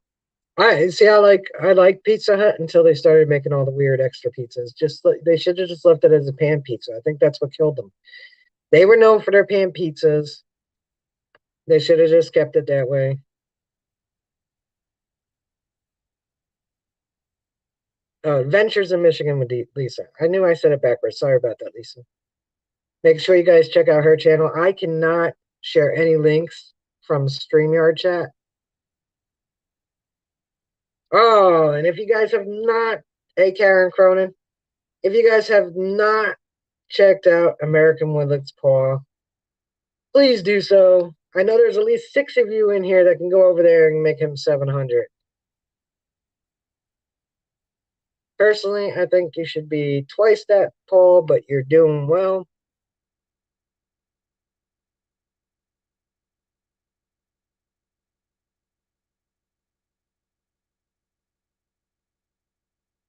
I see. I like Pizza Hut until they started making all the weird extra pizzas. Just like they should have just left it as a pan pizza. I think that's what killed them. They were known for their pan pizzas. They should have just kept it that way. Ventures in Michigan with Lisa. I knew I said it backwards. Sorry about that, Lisa. Make sure you guys check out her channel. I cannot share any links from StreamYard chat. Oh, and if you guys have not, hey, Karen Cronin, if you guys have not checked out American Woodland's Paw, please do so. I know there's at least 6 of you in here that can go over there and make him 700. Personally, I think you should be twice that, Paul, but you're doing well.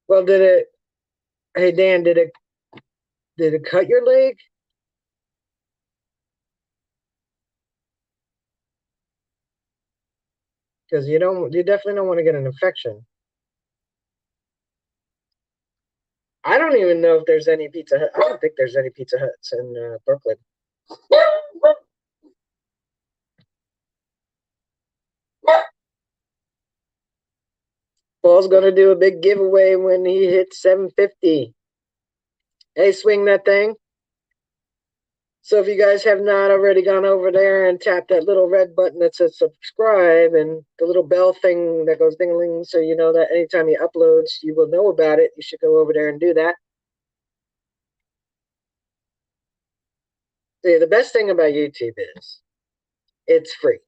Well, did it? Hey Dan, did it cut your leg? Because you definitely don't want to get an infection. I don't even know if there's any Pizza Hut. I don't think there's any Pizza Huts in Brooklyn. Paul's gonna do a big giveaway when he hits 750. Hey, swing that thing. So if you guys have not already gone over there and tapped that little red button that says subscribe and the little bell thing that goes ding-a-ling, so you know that anytime he uploads, you will know about it. You should go over there and do that. See, the best thing about YouTube is it's free.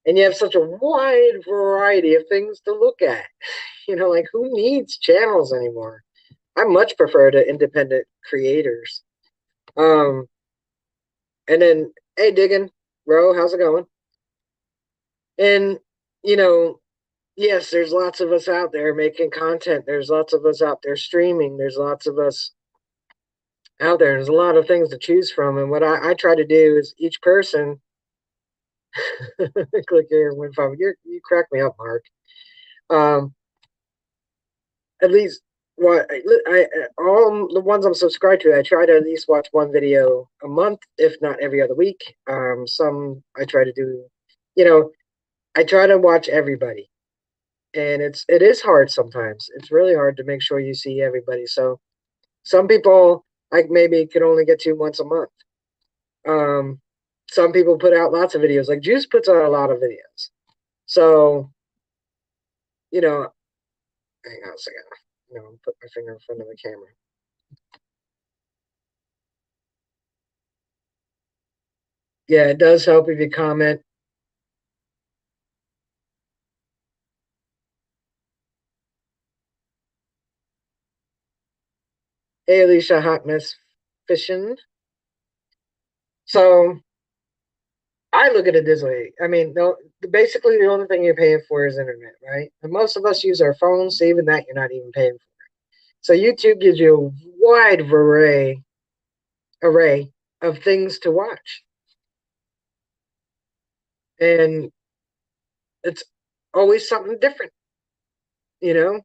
And you have such a wide variety of things to look at. Like who needs channels anymore? I much prefer to independent creators. Um, and then, hey, Diggin, Ro, how's it going? And, you know, yes, there's lots of us out there making content. There's lots of us out there streaming. There's lots of us out there. There's a lot of things to choose from. And what I try to do is each person click here and win five. You crack me up, Mark. Um, at least what all the ones I'm subscribed to, I try to at least watch one video a month, if not every other week. Some I try to do, you know, I try to watch everybody, and it is hard sometimes. It's really hard to make sure you see everybody. So some people like maybe can only get to once a month. Um, some people put out lots of videos. Like Juice puts out a lot of videos. So you know, hang on a second. Put my finger in front of the camera. Yeah, it does help if you comment. Hey, Alicia, hot mess fishing. So I look at it this way. I mean, no, basically the only thing you're paying for is internet, right? And most of us use our phones, so even that you're not even paying for. So YouTube gives you a wide array of things to watch, and it's always something different, you know.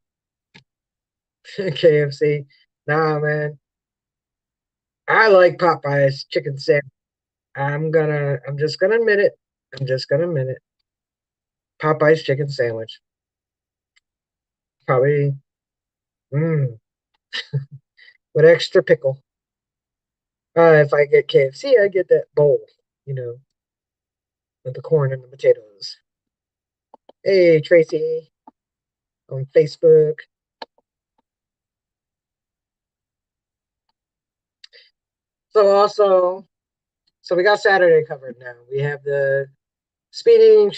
KFC, nah, man. I like Popeyes chicken sandwich. I'm just gonna admit it. I'm just gonna admit it. Popeyes chicken sandwich, probably. Mm, with extra pickle. If I get KFC, I get that bowl, you know, with the corn and the potatoes. Hey, Tracy on Facebook. So we got Saturday covered now. We have the speed eating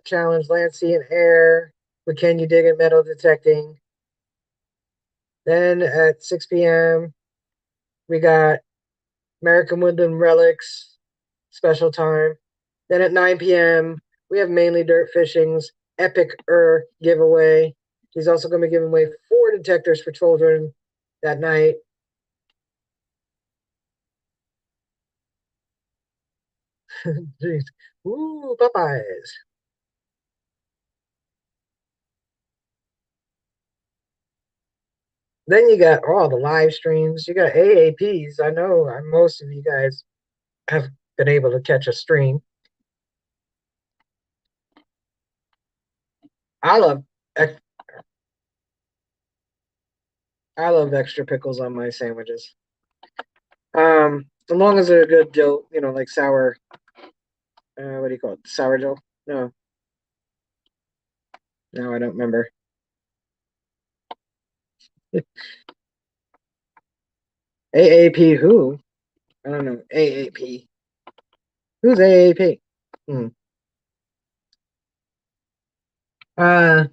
challenge, land, sea, and air. With Can You Dig It? Metal detecting. Then at 6 p.m., we got American Woodland Relics special time. Then at 9 p.m., we have mainly dirt fishing's epic giveaway. He's also going to be giving away 4 detectors for children that night. Jeez. Ooh, Popeyes. Then you got all the live streams. You got AAPs. I know most of you guys have been able to catch a stream. I love I love extra pickles on my sandwiches. As long as they're good dill, like sour. What do you call it? Sour dill? No, no, I don't remember. AAP who? I don't know. AAP. Who's AAP? Hmm. Uh,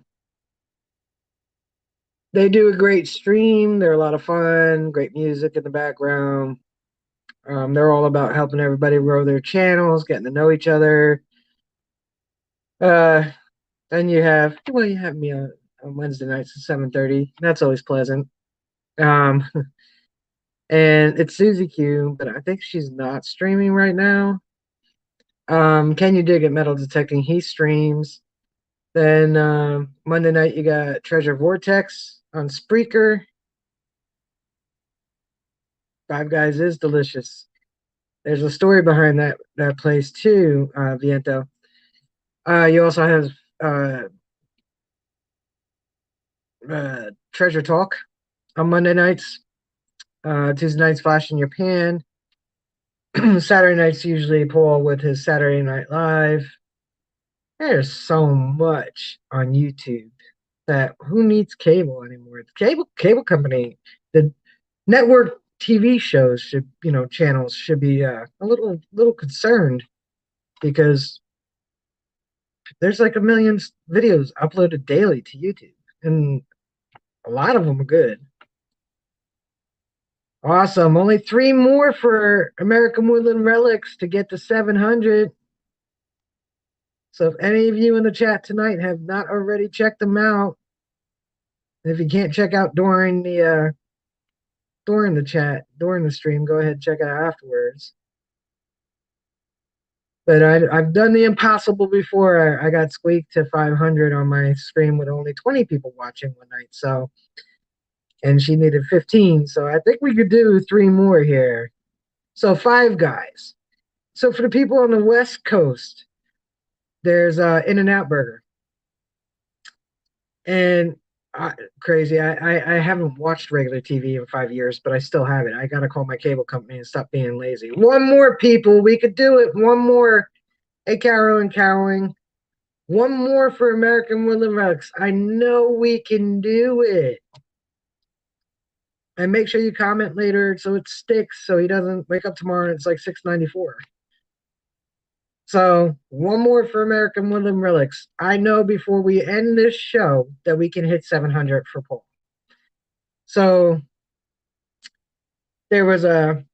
They do a great stream. They're a lot of fun, great music in the background. They're all about helping everybody grow their channels, getting to know each other. Uh, and you have me on Wednesday nights at 7:30. That's always pleasant. Um, and it's Susie Q, but I think she's not streaming right now. Can you dig at Metal Detecting? He streams. Then Monday night you got Treasure Vortex on Spreaker. Five Guys is delicious. There's a story behind that place too, Viento. You also have Treasure Talk on Monday nights. Tuesday nights Flash in Your Pan. Saturday nights usually Paul with his Saturday Night Live. There's so much on YouTube that who needs cable anymore? The cable company, the network TV shows should, channels should be a little concerned because there's like a million videos uploaded daily to YouTube, and a lot of them are good. Awesome. Only three more for American Woodland Relics to get to 700. So if any of you in the chat tonight have not already checked them out, if you can't check out during the chat, during the stream, go ahead and check it out afterwards. But I've done the impossible before. I got squeaked to 500 on my stream with only 20 people watching one night. So, and she needed 15. So I think we could do three more here. So Five Guys. So for the people on the West Coast, there's In-N-Out Burger. And crazy. I haven't watched regular TV in 5 years, but I still have it. I got to call my cable company and stop being lazy. One more, people. We could do it. One more. Hey, Carol and Cowling. One more for American Woodland Relics. I know we can do it. And make sure you comment later so it sticks so he doesn't wake up tomorrow and it's like 694. So one more for American Woodland Relics. I know before we end this show that we can hit 700 for Paul. So there was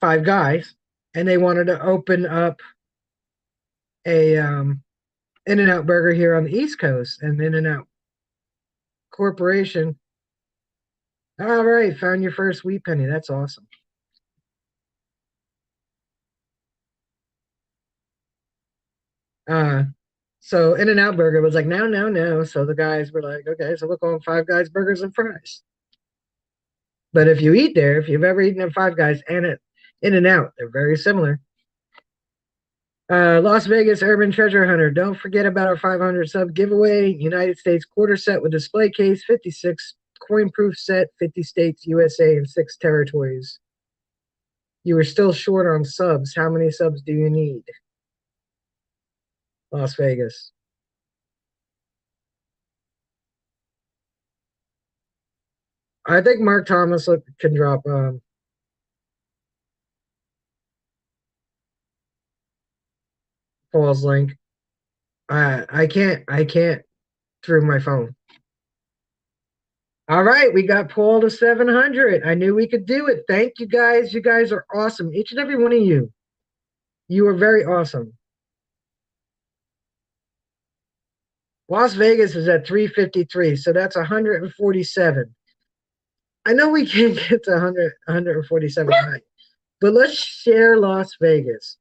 Five Guys, and they wanted to open up a In-N-Out Burger here on the East Coast, and In-N-Out Corporation. All right, found your first wheat penny. That's awesome. So In-N-Out Burger was like, no, no, no. So the guys were like, okay, so we'll call them Five Guys Burgers and Fries. But if you eat there, if you've ever eaten at Five Guys and at In-N-Out, they're very similar. Las Vegas Urban Treasure Hunter. Don't forget about our 500 sub giveaway. United States quarter set with display case, 56 coin proof set, 50 states, USA, and 6 territories. You are still short on subs. How many subs do you need? Las Vegas. I think Mark Thomas can drop Paul's link. I can't through my phone. All right, we got Paul to 700. I knew we could do it. Thank you guys. You guys are awesome. Each and every one of you. You are very awesome. Las Vegas is at 353, so that's 147. I know we can't get to 147 tonight, but let's share Las Vegas.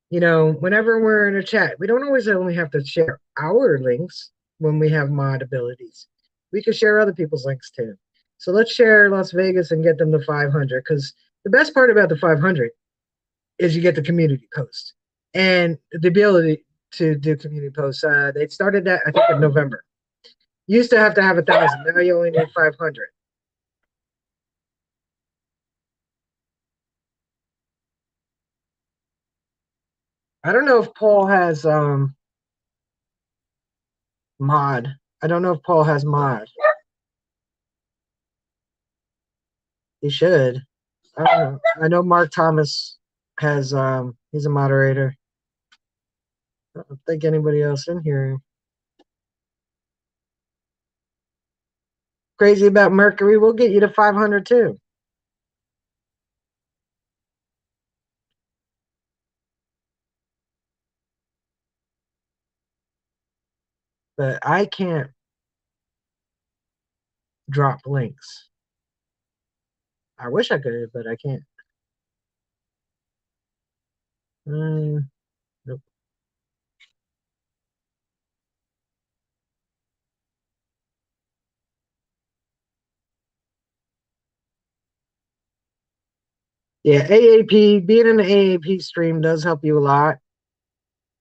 Whenever we're in a chat, we don't always only have to share our links when we have mod abilities. We can share other people's links too. So let's share Las Vegas and get them to 500, because the best part about the 500 is you get the community post and the ability to do community posts. They started that, I think, in November. You used to have 1,000. Now you only need 500. I don't know if Paul has mod. I don't know if Paul has mod. He should. I don't know. I know Mark Thomas has he's a moderator. I don't think anybody else in here. crazy about Mercury, we'll get you to 500 too. But I can't drop links. I wish I could, but I can't. Mm, nope. Yeah, AAP, being in the AAP stream does help you a lot.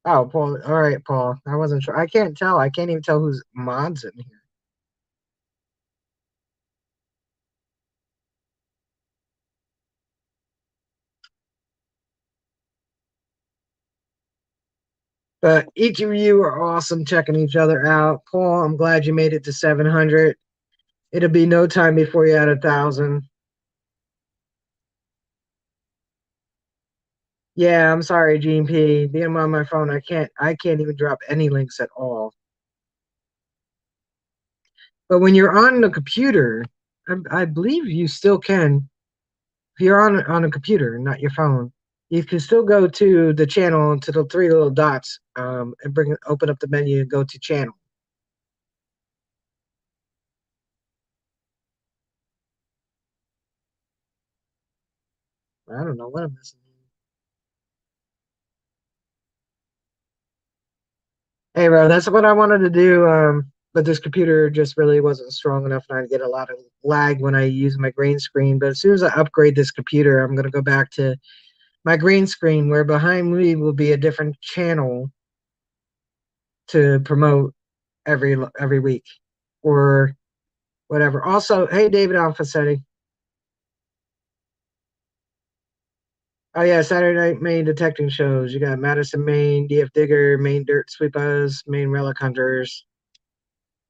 Oh, Paul. All right, Paul. I wasn't sure. I can't tell. I can't even tell who's mods in here. But each of you are awesome checking each other out. Paul, I'm glad you made it to 700. It'll be no time before you're at 1,000. Yeah, I'm sorry, Gene P. Being on my phone, I can't even drop any links at all. But when you're on the computer, I believe you still can. If you're on a computer, not your phone, you can still go to the channel to the three little dots, and open up the menu and go to channel. I don't know what I'm missing. Hey, bro, that's what I wanted to do. But this computer just really wasn't strong enough, and I get a lot of lag when I use my green screen. But as soon as I upgrade this computer, I'm gonna go back to my green screen, where behind me will be a different channel to promote every week or whatever. Also, hey, David Alfacetti. Oh yeah, Saturday night Maine detecting shows. You got Madison, Maine, DF Digger, Maine Dirt Sweepers, Maine Relic Hunters,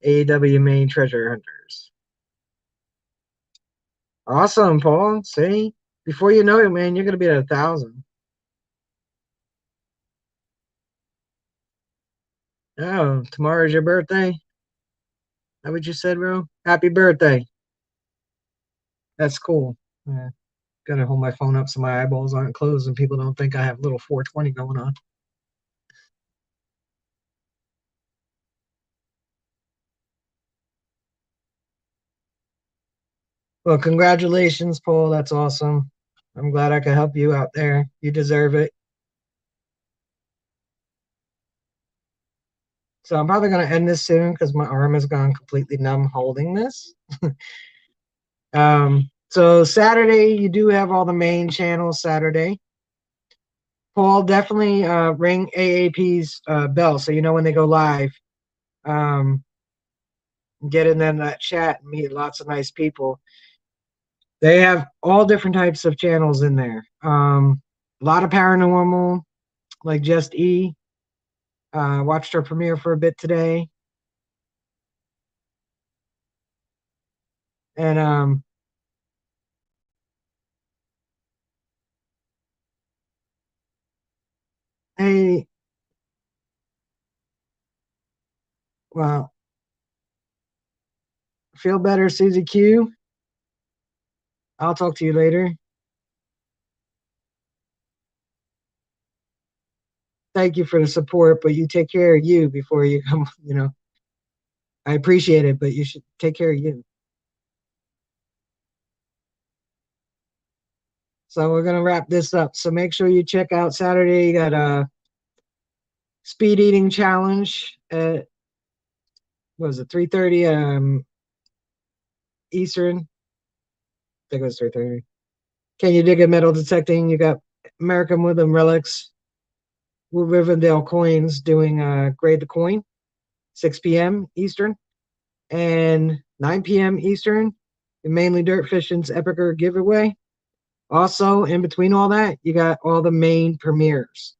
AEW Maine Treasure Hunters. Awesome, Paul. See, before you know it, man, you're gonna be at 1,000. Oh, tomorrow's your birthday. That what you said, bro? Happy birthday. That's cool. Yeah, gotta hold my phone up so my eyeballs aren't closed and people don't think I have little 420 going on. Well, congratulations, Paul. That's awesome. I'm glad I could help you out there. You deserve it. So I'm probably going to end this soon because my arm has gone completely numb holding this. So Saturday, you do have all the main channels Saturday. Paul, definitely ring AAP's bell so you know when they go live. Um, get in that chat and meet lots of nice people. They have all different types of channels in there. A lot of paranormal, like Just E. Watched her premiere for a bit today. And hey, well, feel better, Susie Q. I'll talk to you later. Thank you for the support, but you take care of you before you come. I appreciate it, but you should take care of you. So we're gonna wrap this up. So make sure you check out Saturday. You got a speed eating challenge at what was it 3:30 Eastern? I think it was 3:30. Can you dig a metal detecting? You got American Woodland Relics, Rivendell Coins doing grade the coin, 6 p.m. Eastern, and 9 p.m. Eastern. The mainly dirt fishing's Epicer giveaway. Also, in between all that, you got all the main premieres.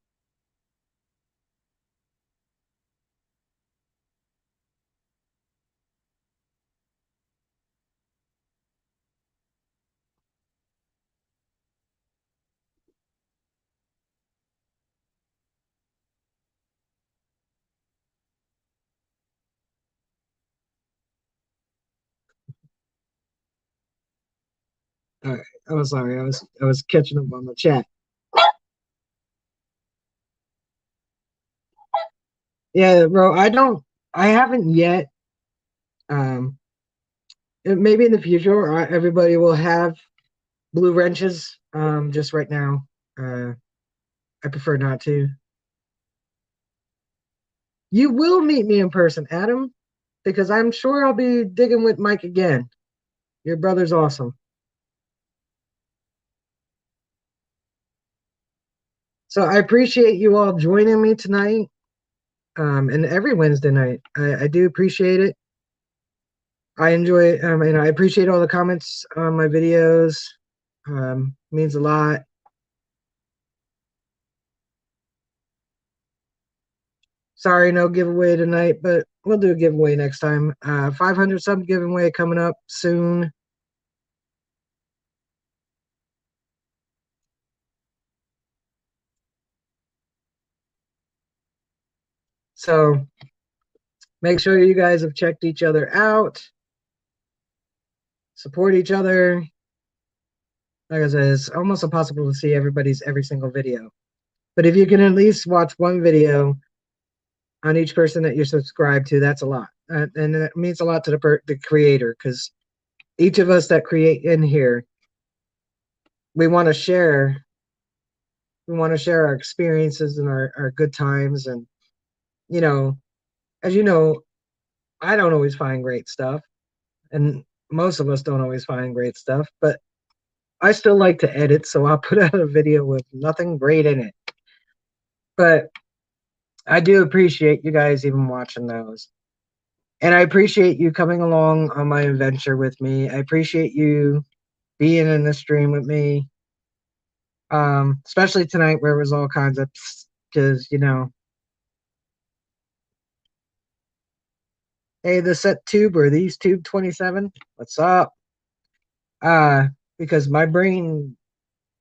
All right. I'm sorry. I was catching up on the chat. Yeah, bro. I haven't yet. Um, maybe in the future, everybody will have blue wrenches. Just right now, uh, I prefer not to. You will meet me in person, Adam, because I'm sure I'll be digging with Mike again. Your brother's awesome. So I appreciate you all joining me tonight, and every Wednesday night. I do appreciate it. I enjoy, and I appreciate all the comments on my videos. Means a lot. Sorry, no giveaway tonight, but we'll do a giveaway next time. 500 sub giveaway coming up soon. So make sure you guys have checked each other out, support each other. Like I said, it's almost impossible to see everybody's every single video. But if you can at least watch one video on each person that you're subscribed to, that's a lot. And it means a lot to the creator, because each of us that create in here, we want to share. We want to share our experiences and our good times. And, you know, as you know, I don't always find great stuff. And most of us don't always find great stuff. But I still like to edit. So I'll put out a video with nothing great in it. But I do appreciate you guys even watching those. And I appreciate you coming along on my adventure with me. I appreciate you being in the stream with me. Especially tonight where it was all kinds of, because, hey, the set tube or these tube 27, what's up? Because my brain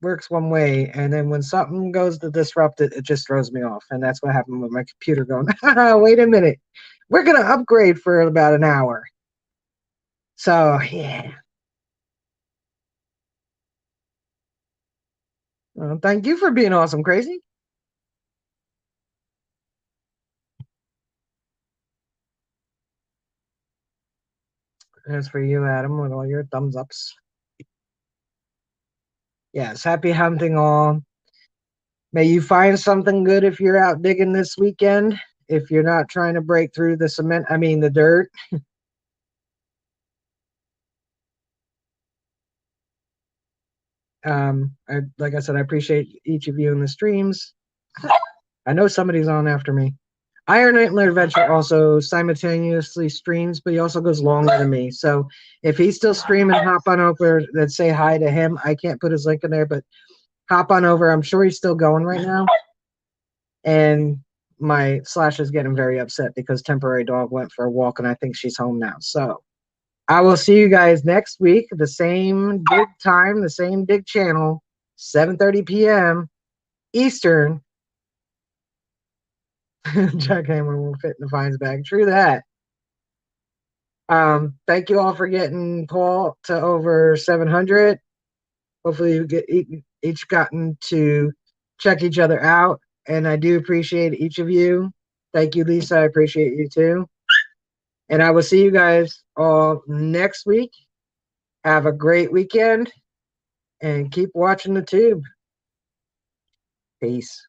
works one way, and then when something goes to disrupt it, it just throws me off. And that's what happened with my computer going, wait a minute, we're going to upgrade for about an hour. So, yeah. Thank you for being awesome, Crazy. As for you, Adam, with all your thumbs ups. Yes, happy hunting all. May you find something good if you're out digging this weekend. If you're not trying to break through the cement, I mean the dirt. Like I said, I appreciate each of you in the streams. I know somebody's on after me. Iron Antler Adventure also simultaneously streams, but he also goes longer than me. So if he's still streaming, hop on over. Let's say hi to him. I can't put his link in there, but hop on over. I'm sure he's still going right now. And my Slash is getting very upset because Temporary Dog went for a walk, and I think she's home now. So I will see you guys next week, the same dig time, the same dig channel, 7:30 p.m. Eastern. Jackhammer will fit in the fines bag. True that. Thank you all for getting Paul to over 700. Hopefully you get each gotten to check each other out. And I do appreciate each of you. Thank you, Lisa. I appreciate you too. And I will see you guys all next week. Have a great weekend and keep watching the tube. Peace.